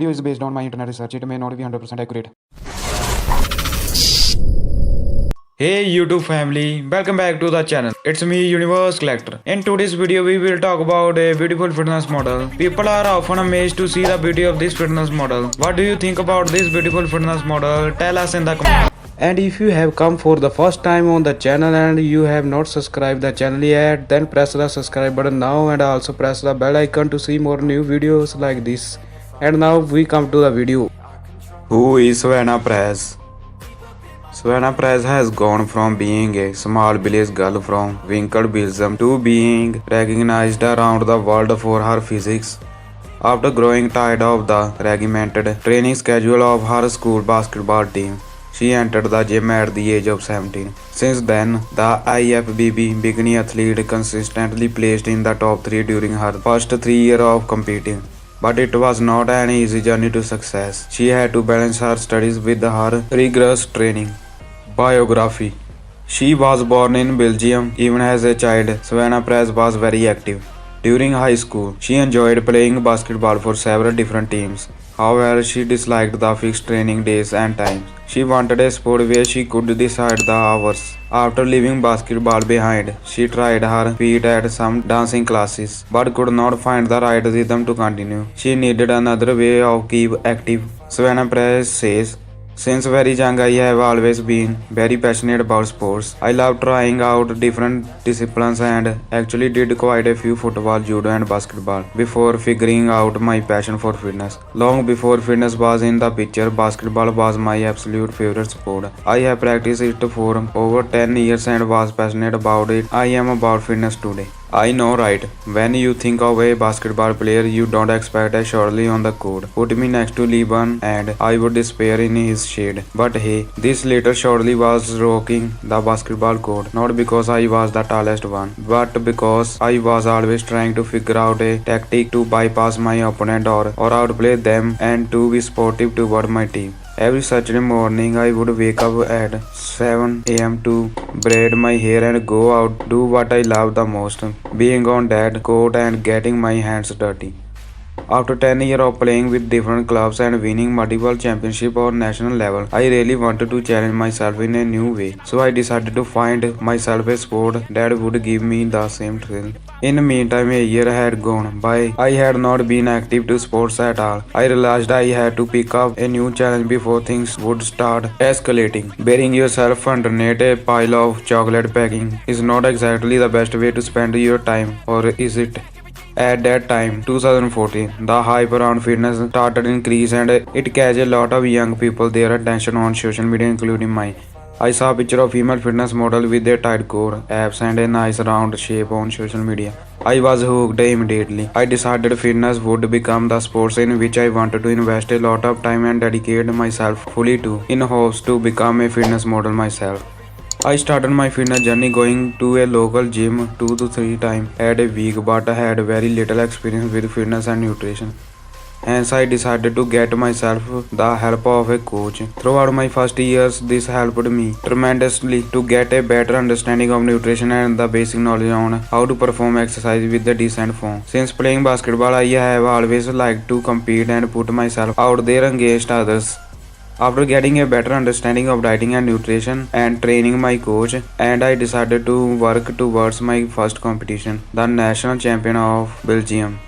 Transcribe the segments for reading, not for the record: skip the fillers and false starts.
video is based on my internet research. It may not be 100% accurate. Hey YouTube family, welcome back to the channel. It's me Univerze Collector. In today's video we will talk about a beautiful fitness model. People are often amazed to see the beauty of this fitness model. What do you think about this beautiful fitness model? Tell us in the comments. And if you have come for the first time on the channel and you have not subscribed the channel yet, then press the subscribe button now and also press the bell icon to see more new videos like this. And now we come to the video. Who is Savannah Prez? Savannah Prez has gone from being a small village girl from Winkle, Belgium to being recognized around the world for her physique. After growing tired of the regimented training schedule of her school basketball team, she entered the gym at the age of 17. Since then, the IFBB bikini athlete consistently placed in the top 3 during her first 3 years of competing. But it was not an easy journey to success. She had to balance her studies with her rigorous training. Biography. She was born in Belgium. Even as a child, Savannah Prez was very active. During high school, she enjoyed playing basketball for several different teams. However, she disliked the fixed training days and times. She wanted a sport where she could decide the hours. After leaving basketball behind, she tried her feet at some dancing classes, but could not find the right rhythm to continue. She needed another way of keep active. Savannah Prez says, "Since very young, I have always been very passionate about sports. I love trying out different disciplines and actually did quite a few football, judo and basketball before figuring out my passion for fitness. Long before fitness was in the picture, basketball was my absolute favorite sport. I have practiced it for over 10 years and was passionate about it. I am about fitness today." I know, right? When you think of a basketball player, you don't expect a Shirley on the court. Put me next to LeBron and I would despair in his shade. But hey, this later Shirley was rocking the basketball court, not because I was the tallest one, but because I was always trying to figure out a tactic to bypass my opponent or outplay them and to be sportive toward my team. Every Saturday morning I would wake up at 7 a.m. to braid my hair and go out, do what I love the most, being on that court and getting my hands dirty. After 10 years of playing with different clubs and winning multiple championships on national level, I really wanted to challenge myself in a new way. So I decided to find myself a sport that would give me the same thrill. In the meantime, a year had gone by. I had not been active to sports at all. I realized I had to pick up a new challenge before things would start escalating. Burying yourself underneath a pile of chocolate packing is not exactly the best way to spend your time, or is it? At that time, 2014, the hype around fitness started to increase and it catch a lot of young people their attention on social media, including mine. I saw a picture of female fitness model with a tight core, abs and a nice round shape on social media. I was hooked immediately. I decided fitness would become the sports in which I wanted to invest a lot of time and dedicate myself fully to, in hopes to become a fitness model myself. I started my fitness journey going to a local gym 2 to 3 times a week, but I had very little experience with fitness and nutrition. Hence, I decided to get myself the help of a coach. Throughout my first years, this helped me tremendously to get a better understanding of nutrition and the basic knowledge on how to perform exercise with a decent form. Since playing basketball, I have always liked to compete and put myself out there against others. After getting a better understanding of dieting and nutrition and training my coach, and I decided to work towards my first competition, the national champion of Belgium.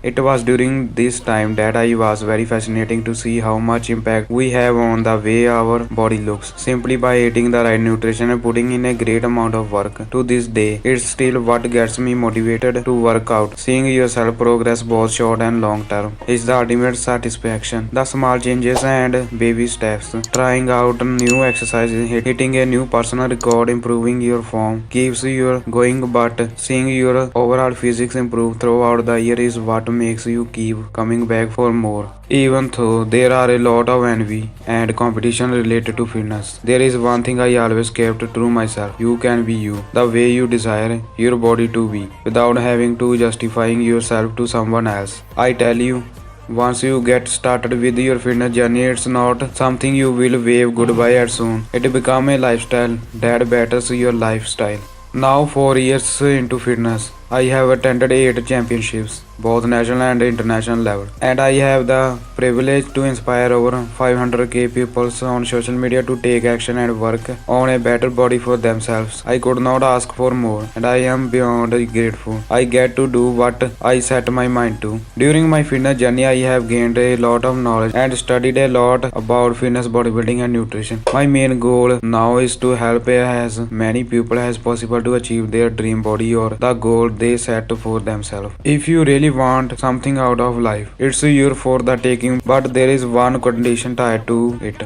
It was during this time that I was very fascinating to see how much impact we have on the way our body looks simply by eating the right nutrition and putting in a great amount of work. To this day, it's still what gets me motivated to work out. Seeing yourself progress both short and long term is the ultimate satisfaction. The small changes and baby steps, trying out new exercises, hitting a new personal record, improving your form, keeps you going, but seeing your overall physics improve throughout the year is what makes you keep coming back for more. Even though there are a lot of envy and competition related to fitness, there is one thing I always kept true myself. You can be you, the way you desire your body to be, without having to justifying yourself to someone else. I tell you, once you get started with your fitness journey, it's not something you will wave goodbye at soon. It becomes a lifestyle that betters your lifestyle. Now 4 years into fitness, I have attended 8 championships, both national and international level, and I have the privilege to inspire over 500k people on social media to take action and work on a better body for themselves. I could not ask for more, and I am beyond grateful. I get to do what I set my mind to. During my fitness journey, I have gained a lot of knowledge and studied a lot about fitness, bodybuilding, and nutrition. My main goal now is to help as many people as possible to achieve their dream body or the goal they set for themselves. If you really want something out of life, it's yours for the taking, but there is one condition tied to it.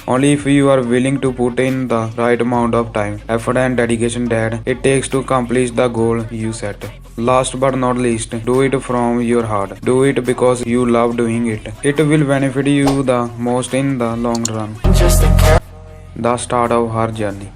Only if you are willing to put in the right amount of time, effort, and dedication that it takes to accomplish the goal you set. Last but not least, do it from your heart. Do it because you love doing it. It will benefit you the most in the long run. The start of her journey.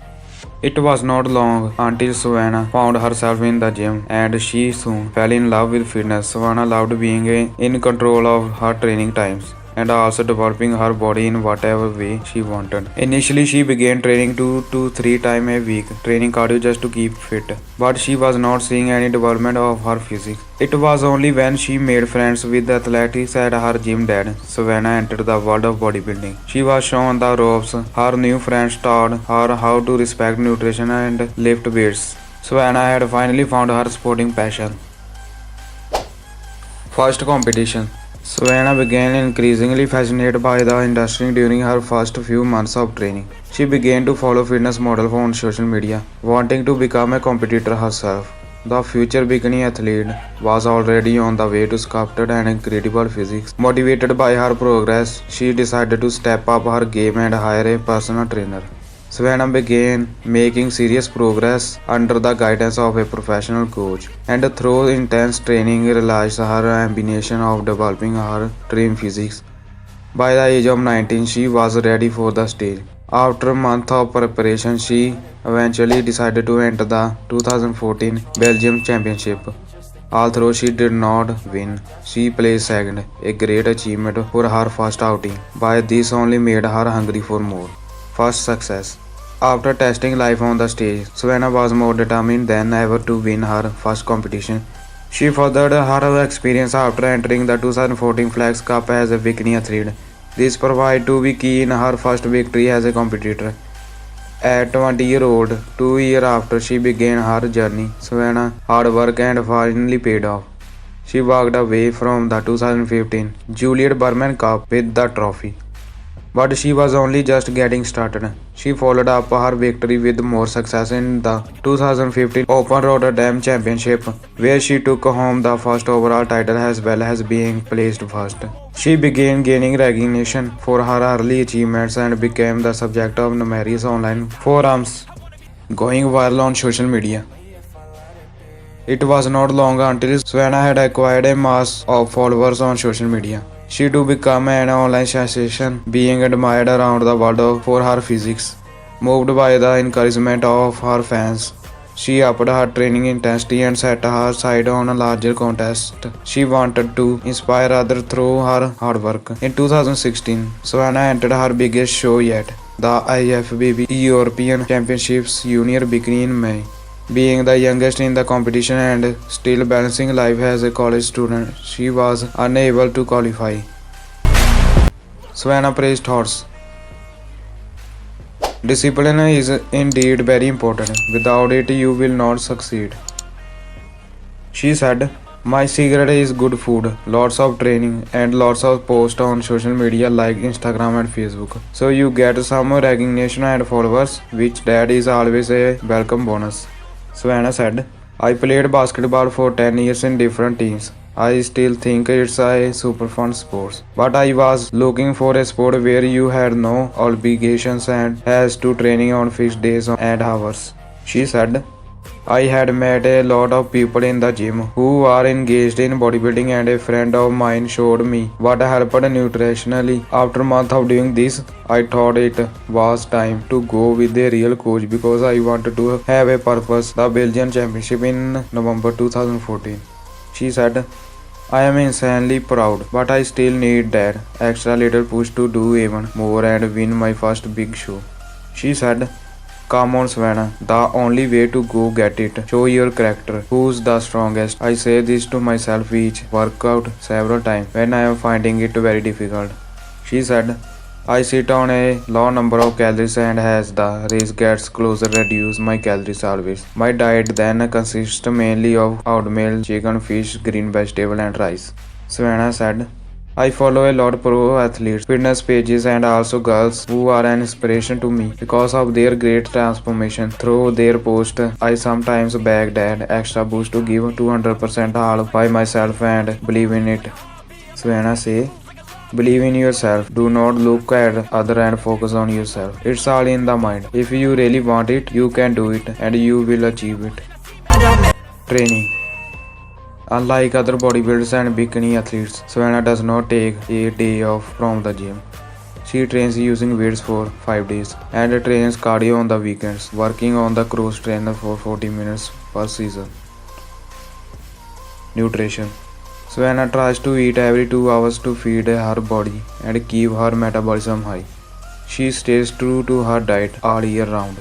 It was not long until Savannah found herself in the gym and she soon fell in love with fitness. Savannah loved being in control of her training times and also developing her body in whatever way she wanted. Initially, she began training 2 to 3 times a week, training cardio just to keep fit. But she was not seeing any development of her physique. It was only when she made friends with the athletes at her gym that Savannah entered the world of bodybuilding. She was shown the ropes. Her new friends taught her how to respect nutrition and lift weights. Savannah had finally found her sporting passion. First competition. Savannah began increasingly fascinated by the industry during her first few months of training. She began to follow fitness models on social media, wanting to become a competitor herself. The future bikini athlete was already on the way to sculpted and incredible physique. Motivated by her progress, she decided to step up her game and hire a personal trainer. Savannah began making serious progress under the guidance of a professional coach, and through intense training realized her ambition of developing her dream physique. By the age of 19, she was ready for the stage. After a month of preparation, she eventually decided to enter the 2014 Belgium Championship. Although she did not win, she placed second, a great achievement for her first outing. But this only made her hungry for more. First success. After testing life on the stage, Savannah was more determined than ever to win her first competition. She furthered her experience after entering the 2014 Flags Cup as a bikini athlete. This proved to be key in her first victory as a competitor. At 20-year-old, 2 years after she began her journey, Savannah's hard work and finally paid off. She walked away from the 2015 Juliet Berman Cup with the trophy. But she was only just getting started. She followed up her victory with more success in the 2015 Open Rotterdam Championship, where she took home the first overall title as well as being placed first. She began gaining recognition for her early achievements and became the subject of numerous online forums, going viral on social media. It was not long until Savannah had acquired a mass of followers on social media. She too became an online sensation, being admired around the world for her physique. Moved by the encouragement of her fans, she upped her training intensity and set her sights on a larger contest. She wanted to inspire others through her hard work. In 2016, Savannah entered her biggest show yet, the IFBB European Championships Junior Bikini in May. Being the youngest in the competition and still balancing life as a college student, she was unable to qualify. Savannah Prez thoughts. Discipline is indeed very important. Without it, you will not succeed. She said, "My secret is good food, lots of training, and lots of posts on social media like Instagram and Facebook. So you get some recognition and followers, which that is always a welcome bonus." Savannah said, "I played basketball for 10 years in different teams. I still think it's a super fun sport. But I was looking for a sport where you had no obligations and has to training on fixed days and hours." She said, "I had met a lot of people in the gym who are engaged in bodybuilding, and a friend of mine showed me what helped nutritionally. After a month of doing this, I thought it was time to go with a real coach because I wanted to have a purpose." The Belgian Championship in November 2014. She said, "I am insanely proud, but I still need that extra little push to do even more and win my first big show." She said, Come on, Savannah. The only way to go get it. Show your character. Who's the strongest? I say this to myself each workout several times when I am finding it very difficult. She said, I sit on a low number of calories and as the race gets closer reduce my calories always. My diet then consists mainly of oatmeal, chicken, fish, green vegetable and rice. Savannah said, I follow a lot of pro athletes, fitness pages and also girls who are an inspiration to me because of their great transformation through their post. I sometimes beg that extra boost to give 200% all by myself and believe in it. Savannah say, believe in yourself. Do not look at other and focus on yourself. It's all in the mind. If you really want it, you can do it and you will achieve it. Training. Unlike other bodybuilders and bikini athletes, Savannah does not take a day off from the gym. She trains using weights for 5 days and trains cardio on the weekends, working on the cross trainer for 40 minutes per season. Nutrition. Savannah tries to eat every 2 hours to feed her body and keep her metabolism high. She stays true to her diet all year round,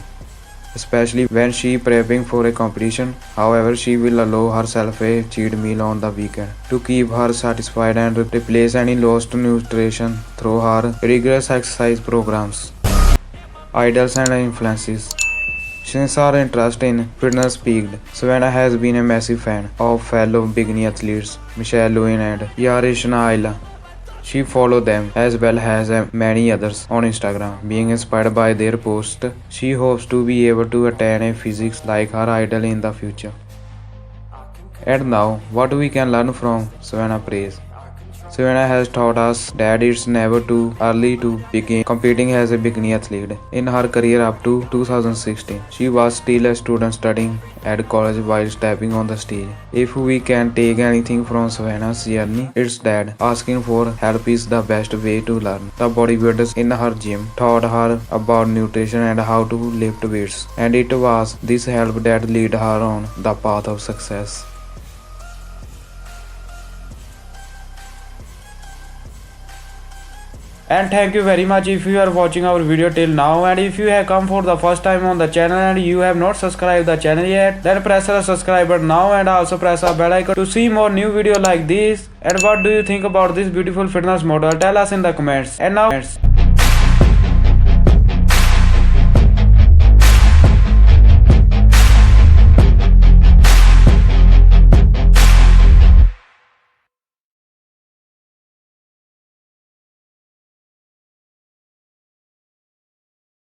especially when she prepping for a competition. However, she will allow herself a cheat meal on the weekend to keep her satisfied and replace any lost nutrition through her rigorous exercise programs. Idols and influences. Since her interest in fitness peaked, Savannah has been a massive fan of fellow bikini athletes Michelle Lewin and Yarishna Ayla. She follows them as well as many others on Instagram. Being inspired by their posts, she hopes to be able to attain a physique like her idol in the future. And now, what we can learn from Savannah Prez. Savannah has taught us that it's never too early to begin competing as a bikini athlete. In her career up to 2016, she was still a student studying at college while stepping on the stage. If we can take anything from Savannah's journey, it's that asking for help is the best way to learn. The bodybuilders in her gym taught her about nutrition and how to lift weights, and it was this help that led her on the path of success. And thank you very much if you are watching our video till now, and if you have come for the first time on the channel and you have not subscribed the channel yet, then press the subscribe button now and also press the bell icon to see more new video like this. And what do you think about this beautiful fitness model? Tell us in the comments. And now